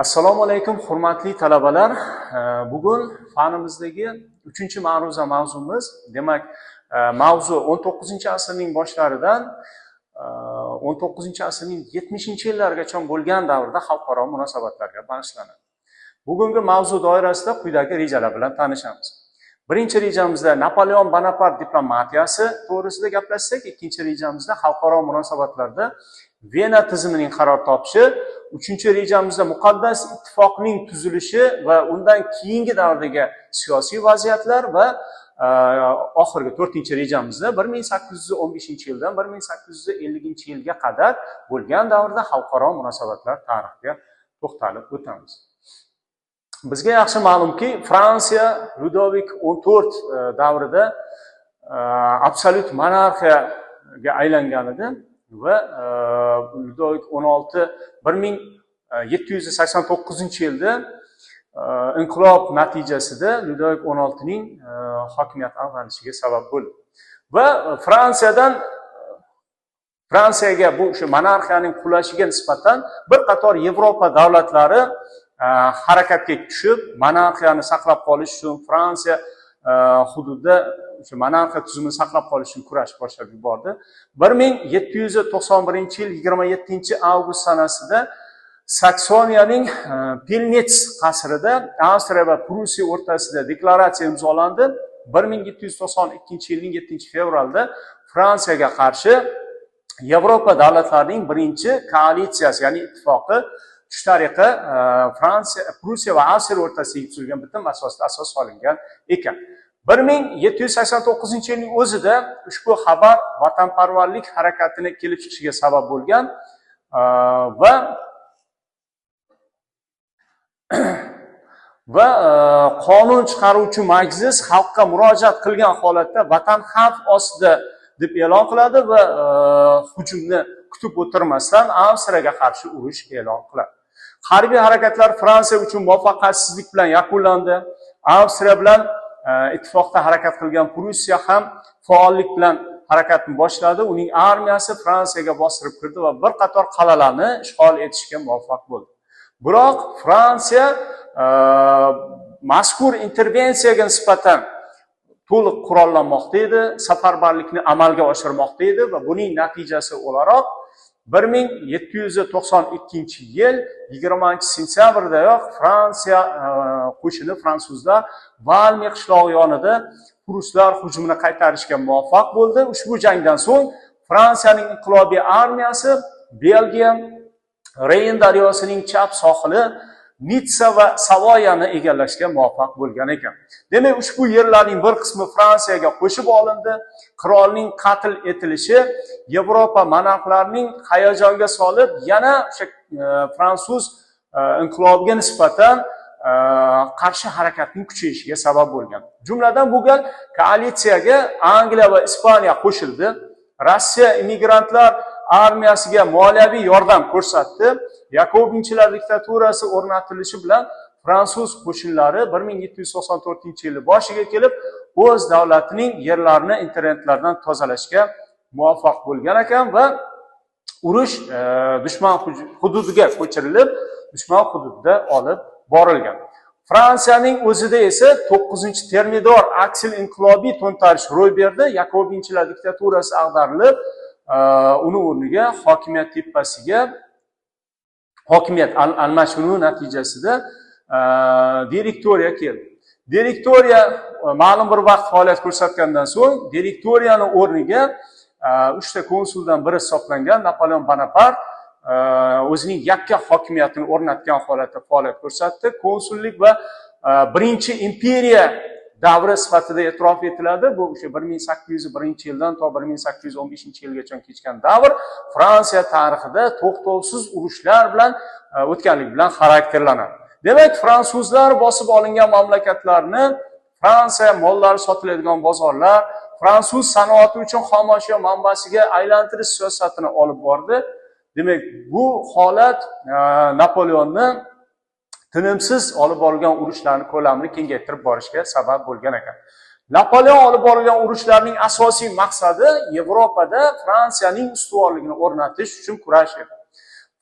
Assalomu alaykum hurmatli talabalar. Bugun fanimizdagi 3-ma'ruza mavzumiz, demak, mavzu 19-asrning boshlaridan 19-asrning 70-yillargacha bo'lgan davrda xalqaro munosabatlarga bag'ishlanadi. Bugungi mavzu doirasida quyidagi rejalar bilan tanishamiz. Birinchi rejamizda Napoleon Bonapart diplomatiyasi to'g'risida gaplashsak, ikkinchi rejamizda xalqaro munosabatlarda Vena tizimining qaror topishi, uchinchi rejamizda muqaddas ittifoqning tuzilishi va undan keyingi davrdagi siyosiy vaziyatlar va oxirgi 4-rejamizda 1815-yildan 1850-yilga qadar bo'lgan davrda xalqaro munosabatlar tarixiga to'xtalib o'tamiz. Bizga yaxshi ma'lumki, Fransiya Ludovik 14 davrida absolyut monarxiyaga aylangan edi va Ludovik 16 1789-yilda inqilob natijasida Ludovik 16ning hokimiyat ag'darishiga sabab bo'ldi. Va Fransiyaga bu o'sha monarxiyaning qulashiga nisbatan bir qator Yevropa davlatlari harakatga tushib, monarxiyani saqlab qolish uchun Fransiya hududida o'sha monarxiya tuzumini saqlab qolish uchun kurash boshlab yubordi. 1791-yil 27-avgust sanasida Saksoniyaning Pilnets qasrida Avstriya va Prussiya o'rtasida deklaratsiya imzolandi. 1792-yilning 7-fevralda Fransiyaga qarshi Yevropa davlatlarining birinchi koalitsiyasi, ya'ni ittifoqi shu tariqa Prussiya va Avstriya o'rtasida tuzilgan bitim asosida asos solingan ekan. 1789-yilning o'zida ushbu xabar vatanparvarlik harakatini kelib chiqishiga sabab bo'lgan va qonun chiqaruvchi majlis xalqqa murojaat qilgan holatda vatan xavf ostida deb e'lon qiladi va hujumni kutib o'tirmasdan Avstriyaga qarshi urush e'lon qiladi. Harbiy harakatlar Fransiya uchun muvaffaqiyatsizlik bilan yakunlandi. Avstriya bilan ittifoqda harakat qilgan Prussiya ham faollik bilan harakatni boshladi. Uning armiyasi Fransiyaga bostirib kirdi va bir qator qal'alarni ishg'ol etishga muvaffaq bo'ldi. Biroq Fransiya mazkur intervensiyaga nisbatan to'liq qurollanmoqda edi, safarbarlikni amalga oshirmoqda edi va buning natijasi o'laroq 1792-yil 20-sentyabrdayoq Fransiya qo'shini fransuzlar Valmi qishlog'i yonida ruslar hujumini qaytarishga muvaffaq bo'ldi. Ushbu jangdan so'ng Fransiyaning inqilobiy armiyasi Belgiya Reyn daryosining chap sohili Nitsa va Savoyani egallashga muvaffaq bo'lgan ekan. Demak, ushbu yerlarning bir qismi Fransiyaga qo'shib olindi. Qirolning qatl etilishi Yevropa monarxlarining hayajonga solib, yana o'sha fransuz inqilobiga nisbatan qarshi harakatning kuchayishiga sabab bo'lgan. Jumladan bu gal koalitsiyaga Angliya va Ispaniya qo'shildi. Rossiya immigrantlar armiyasiga moliyaviy yordam ko'rsatdi. Yakobinchilar diktaturasi o'rnatilishi bilan fransuz qo'shinlari 1794-yil boshiga kelib, o'z davlatining yerlarini internetlardan tozalashga muvaffaq bo'lgan ekan va urush dushman hududiga ko'chirilib, dushman hududida olib borilgan. Fransiyaning o'zida esa 9-termidor aksil inqilobiy to'ntarish ro'y berdi. Yakobinchilar diktaturasi ag'darilib, uni o'rniga hokimiyat tepasiga hokimiyat almashinuvi natijasida direktoriya keldi. Direktoriya ma'lum bir vaqt faoliyat ko'rsatgandan so'ng direktoriyani o'rniga 3 ta konsuldan biri hisoblangan Napoleon Bonapart o'zining yakka hokimiyatini o'rnatgan holatda faoliyat ko'rsatdi. Konsullik va birinchi imperiya davri sifatida e'tirof etiladi. Bu o'sha 1801-yildan to 1815-yilgacha kechgan davr Fransiya tarixida to'xtovsiz urushlar bilan o'tganlik bilan xarakterlanadi. Demak, fransuzlar bosib olingan mamlakatlarni, Fransiya mollari sotiladigan bozorlar, fransuz sanoati uchun xomashyo manbasiga aylantirish siyosatini olib bordi. Demak, bu holat Napoleonni tinimsiz olib borilgan urushlarning ko'lamini kengaytirib borishga sabab bo'lgan ekan. Napoleon olib borilgan urushlarning asosiy maqsadi Yevropada Fransiyaning ustuvorligini o'rnatish uchun kurash edi.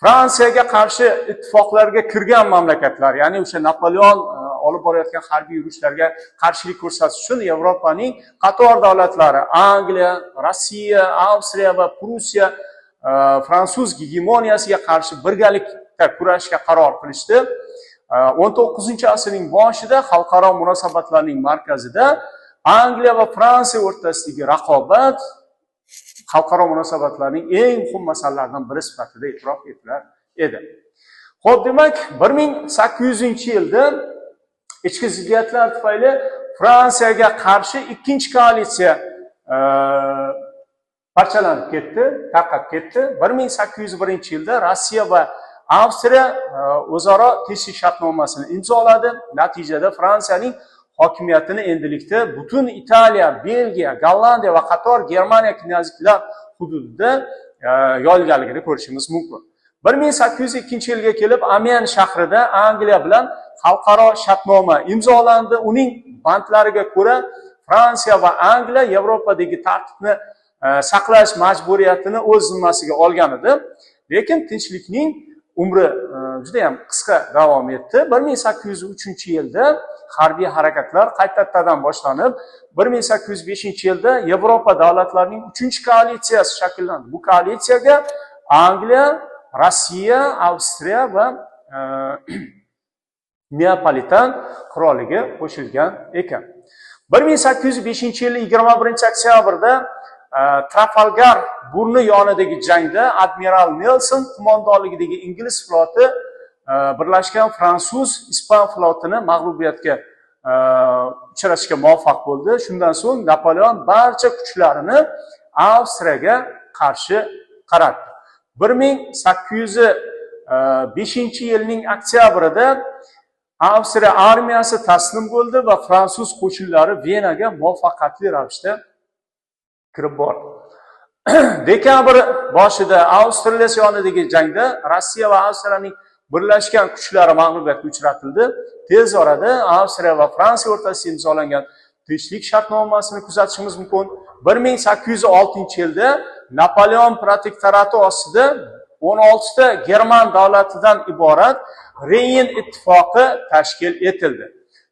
Fransiyaga qarshi ittifoqlarga kirgan mamlakatlar, ya'ni o'sha Napoleon olib borayotgan harbiy urushlarga qarshilik ko'rsatish uchun Yevropaning qator davlatlari Angliya, Rossiya, Avstriya va Prussiya fransuz gegemoniyasiga qarshi birgalikda kurashishga qaror qilishdi. 19-asrning boshida xalqaro munosabatlarning markazida Angliya va Fransiya o'rtasidagi raqobat xalqaro munosabatlarning eng muhim masalalaridan biri sifatida e'tirof etilar edi. Xo'p, demak, 1800-yilda ichki ziddiyatlar tufayli Fransiyaga qarshi ikkinchi koalitsiya parchalanib ketdi, tarqab ketdi. 1801-yilda Rossiya va Avstriya o'zaro tinchlik shartnomasini imzoladi. Natijada Fransiyaning hokimiyatini endilikda butun Italiya, Belgiya, Gollandiya va qator Germaniya knyazliklar hududida yoyilganligini ko'rishimiz mumkin. 1802-yilga kelib Amiens shahrida Angliya bilan xalqaro shartnoma imzolandi. Uning bandlariga ko'ra Fransiya va Angliya Yevropadagi tartibni saqlash majburiyatini o'z zimmasiga olgan edi. Lekin tinchlikning umri juda ham qisqa davom etdi. 1803-yilda harbiy harakatlar qaytadan boshlanib, 1805-yilda Yevropa davlatlarining 3-koalitsiyasi shakllandi. Bu koalitsiyaga Angliya, Rossiya, Avstriya va Neapolitan qirolligi qo'shilgan ekan. 1805-yil 21-oktyabrda Trafalgar burni yonidagi jangda admiral Nelson qo'mondonligidagi ingliz floti birlashgan fransuz-ispan flotini mag'lubiyatga uchratishga muvaffaq bo'ldi. Shundan so'ng Napoleon barcha kuchlarini Avstriyaga qarshi qaratdi. 1805-yilning oktyabrida Avstriya armiyasi taslim bo'ldi va fransuz qo'shinlari Venaga muvaffaqiyatli ravishda kirib bordi. Dekabr boshida Avstriya yonidagi jangda Rossiya va Avstriyaning birlashgan kuchlari mag'lubiyatga uchratildi. Tez orada Avstriya va Fransiya o'rtasida imzolangan tinchlik shartnomasini kuzatishimiz mumkin. 1806-yilda Napoleon protektorati ostida 16 ta German davlatidan iborat Reyn ittifoqi tashkil etildi.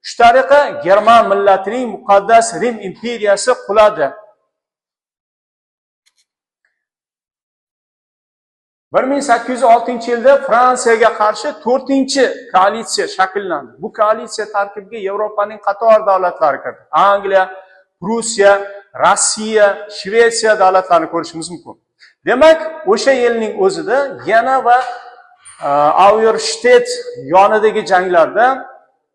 Shu tariqa German millatining muqaddas Rim imperiyasi quladi. 1806-yilda Fransiyaga qarshi 4-koalitsiya shakllandi. Bu koalitsiya tarkibiga Yevropaning qator davlatlari kirdi. Angliya, Prussiya, Rossiya, Shvetsiya davlatlarini ko'rishimiz mumkin. Demak, o'sha yilning o'zida yana va Auerstedt yonidagi janglarda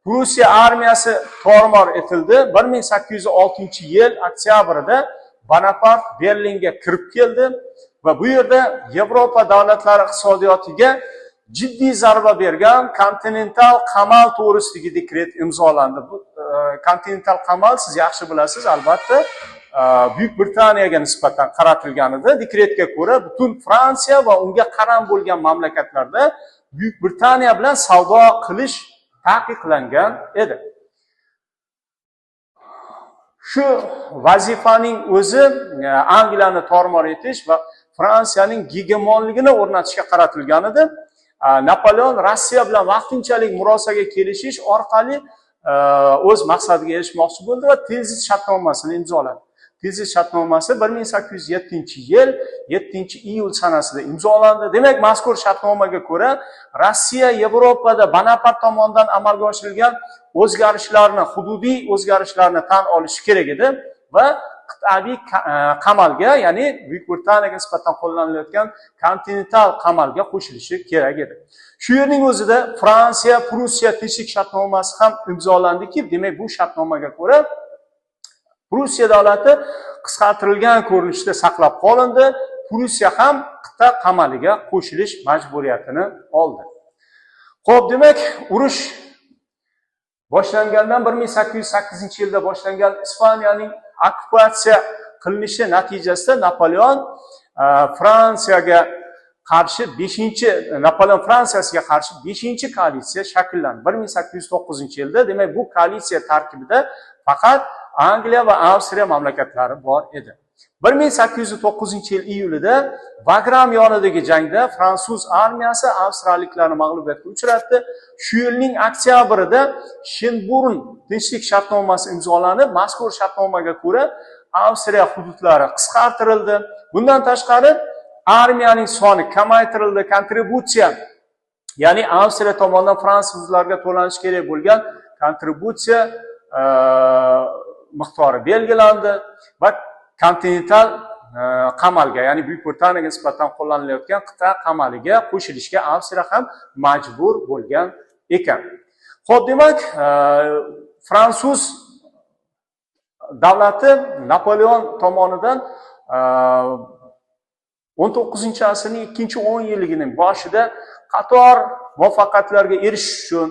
Prussiya armiyasi tormor etildi. 1806-yil oktyabrida Bonapart Berlinga kirib keldi va bu yerda Yevropa davlatlari iqtisodiyotiga jiddiy zarba bergan kontinental qamal to'g'risidagi dekret imzolandi. Bu kontinental qamal siz yaxshi bilasiz, albatta Buyuk Britaniyaga nisbatan qaratilgan edi. Dekretga ko'ra butun Fransiya va unga qaram bo'lgan mamlakatlarda Buyuk Britaniya bilan savdo qilish taqiqlangan edi. Shu vazifaning o'zi Angliyani tormor etish va Fransiyaning gegemonligini o'rnatishga qaratilgan edi. Napoleon Rossiya bilan vaqtinchalik murosaga kelishish orqali o'z maqsadiga erishmoqchi bo'ldi va Tilsit shartnomasini imzoladi. Tilsit shartnomasi 1807-yil 7-iyul sanasida imzolandi. Demak, mazkur shartnomaga ko'ra Rossiya Yevropada Bonapart tomonidan amalga oshirilgan o'zgarishlarni, hududiy o'zgarishlarni tan olishi kerak edi va qit'aviy qamalga, ya'ni Buyuk Britaniyaga nisbatan qo'llanilayotgan kontinental qamalga qo'shilishi kerak edi. Shu yerning o'zida Fransiya, Prussiya tinchlik shartnomasi ham imzolandiki, demak bu shartnomaga ko'ra Prussiya davlati qisqartirilgan ko'rinishda saqlab qolindi. Prussiya ham qit'a qamaliga qo'shilish majburiyatini oldi. Xo'p, demak, urush boshlangandan 1808-yilda boshlangan Ispaniyaning okkupatsiya qilinishi natijasida Napoleon Fransiyasiga qarshi 5-koalitsiya shakllandi. 1809-yilda, demak, bu koalitsiya tarkibida faqat Angliya va Avstriya mamlakatlari bor edi. 1809 yil iyulida Vagram yonidagi jangda fransuz armiyasi avstriyaliklarni mag'lubiyatga uchratdi. Shu yilning oktyabrida Shenburn tinchlik shartnomasi imzolanib, mazkur shartnomaga ko'ra Avstriya hududlari qisqartirildi. Bundan tashqari armiyaning soni kamaytirildi, kontributsiya, ya'ni Avstriya tomonidan fransuzlarga to'lanishi kerak bo'lgan kontributsiya miqdori belgilandi va kontinental qamalga, ya'ni Buyuk Britaniyaga nisbatan qo'llanilayotgan qit'a qamaliga qo'shilishga Avstriya ham majbur bo'lgan ekan. Xo'p, demak, fransuz davlati Napoleon tomonidan 19-asrning ikkinchi 10 yilligining boshida qator muvaffaqiyatlarga erishish uchun,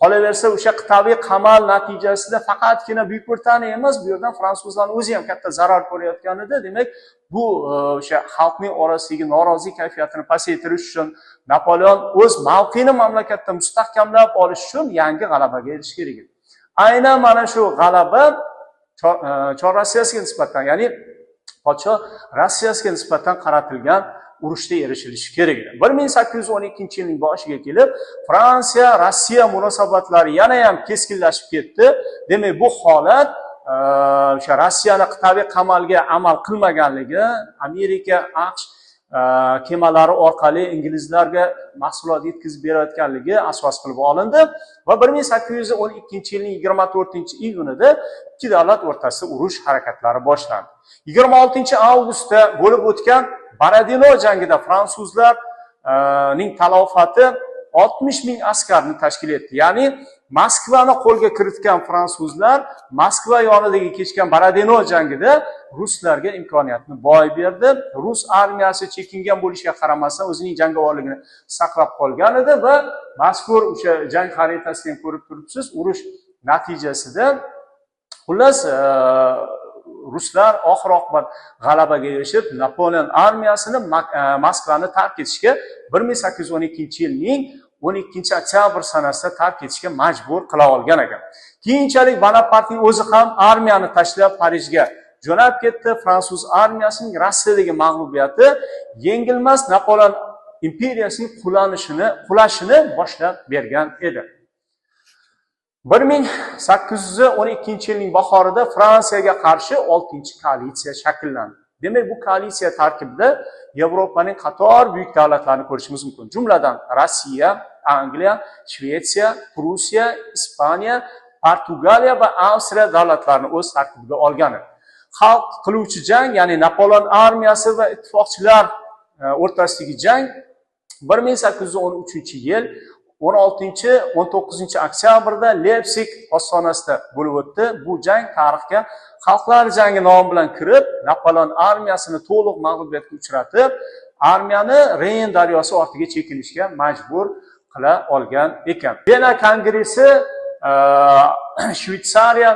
qolaversa o'sha qit'aviy qamal natijasida faqatgina Buyuk Britaniya emas, bu yerdan fransuzlarning o'zi ham katta zarar ko'rayotgan edi. Demak, bu o'sha xalqning orasidagi norozilik kayfiyatini pasaytirish uchun Napoleon o'z mavqeini mamlakatda mustahkamlab olish uchun yangi g'alabaga erishish kerak edi. Aynan mana shu g'alaba Chor Rossiyasiga nisbatan, ya'ni podshoh Rossiyasiga nisbatan qaratilgan urushda erishilishi kerak edi. 1812-yilning boshiga kelib, Fransiya Rossiya munosabatlari yana ham keskinlashib ketdi. Demak, bu holat o'sha Rossiyani qit'aviy qamalga amal qilmaganligi, Amerika, AQSh kemalari orqali inglizlarga mahsulot yetkazib berayotganligi asos qilib olindi va 1812-yilning 24-iyunida ikki davlat o'rtasida urush harakatlari boshlandi. 26-avgustda bo'lib o'tgan Borodino jangida fransuzlarning talofati 60 ming askarni tashkil etdi. Ya'ni Moskvani qo'lga kiritgan fransuzlar Moskva yonidagi kechgan Borodino jangida ruslarga imkoniyatni boy berdi. Rus armiyasi chekingan bo'lishiga qaramasdan o'zining jangovarligini saqlab qolgan edi va mazkur o'sha jang xaritasini ko'rib turibsiz, urush natijasida xullas ruslar oxir-oqibat g'alabaga erishib, Napoleon armiyasini Moskvani tark etishga 1812-yilning 12-oktyabr sanasida tark etishga majbur qila olgan ekan. Keyinchalik Bonapartning o'zi ham armiyani tashlab Parijga jo'nab ketdi. Fransuz armiyasining Rossiyadagi mag'lubiyati yengilmas Napoleon imperiyasining qulashini boshlab bergan edi. 1812-yilning bahorida Fransiyaga qarshi 6-koalitsiya shakllandi. Demak, bu koalitsiya tarkibida Yevropaning qator buyuk davlatlarini ko'rishimiz mumkin. Jumladan Rossiya, Angliya, Shvetsiya, Prussiya, Ispaniya, Portugaliya va Avstriya davlatlarini o'z tarkibiga olgan. Xalq qiluvchi jang, ya'ni Napoleon armiyasi va ittifoqchilar o'rtasidagi jang 1813-yil 16-19 Leipzig ostonasida bo'lib o'tdi. Bu jang tarixga Xalqlar jangi nomi bilan kirib, Napoleon armiyasini to'liq mag'lubiyatga uchratib, armiyani Reyn daryosi ortiga chekinishga majbur qila olgan ekan. Vena kongressi Shvetsariya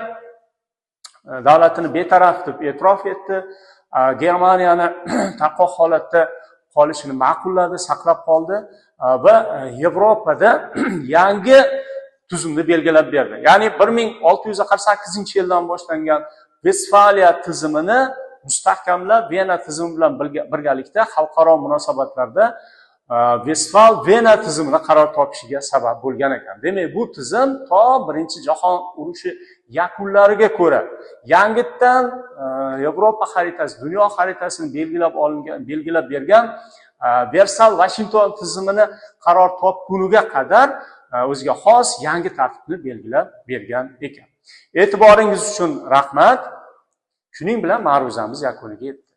davlatini betaraf deb e'tirof etdi. Germaniyani tarqoq holatda qolishini ma'qulladi, saqlab qoldi va Yevropada yangi tuzumni belgilab berdi. Ya'ni 1648-yildan boshlangan Vestfaliya tizimini mustahkamlab, Vena tizimi bilan birgalikda xalqaro munosabatlarda Vestfal-Vena tizimida qaror topishiga sabab bo'lgan ekan. Demak, bu tizim to Birinchi jahon urushi yakunlariga ko'ra yangitdan Yevropa xaritasi, dunyo xaritasini belgilab bergan Versal-Vashington tizimini qaror topguniga qadar o'ziga xos yangi tartibni belgilab bergan ekan. E'tiboringiz uchun rahmat. Shuning bilan ma'ruzamiz yakuniga yetdi.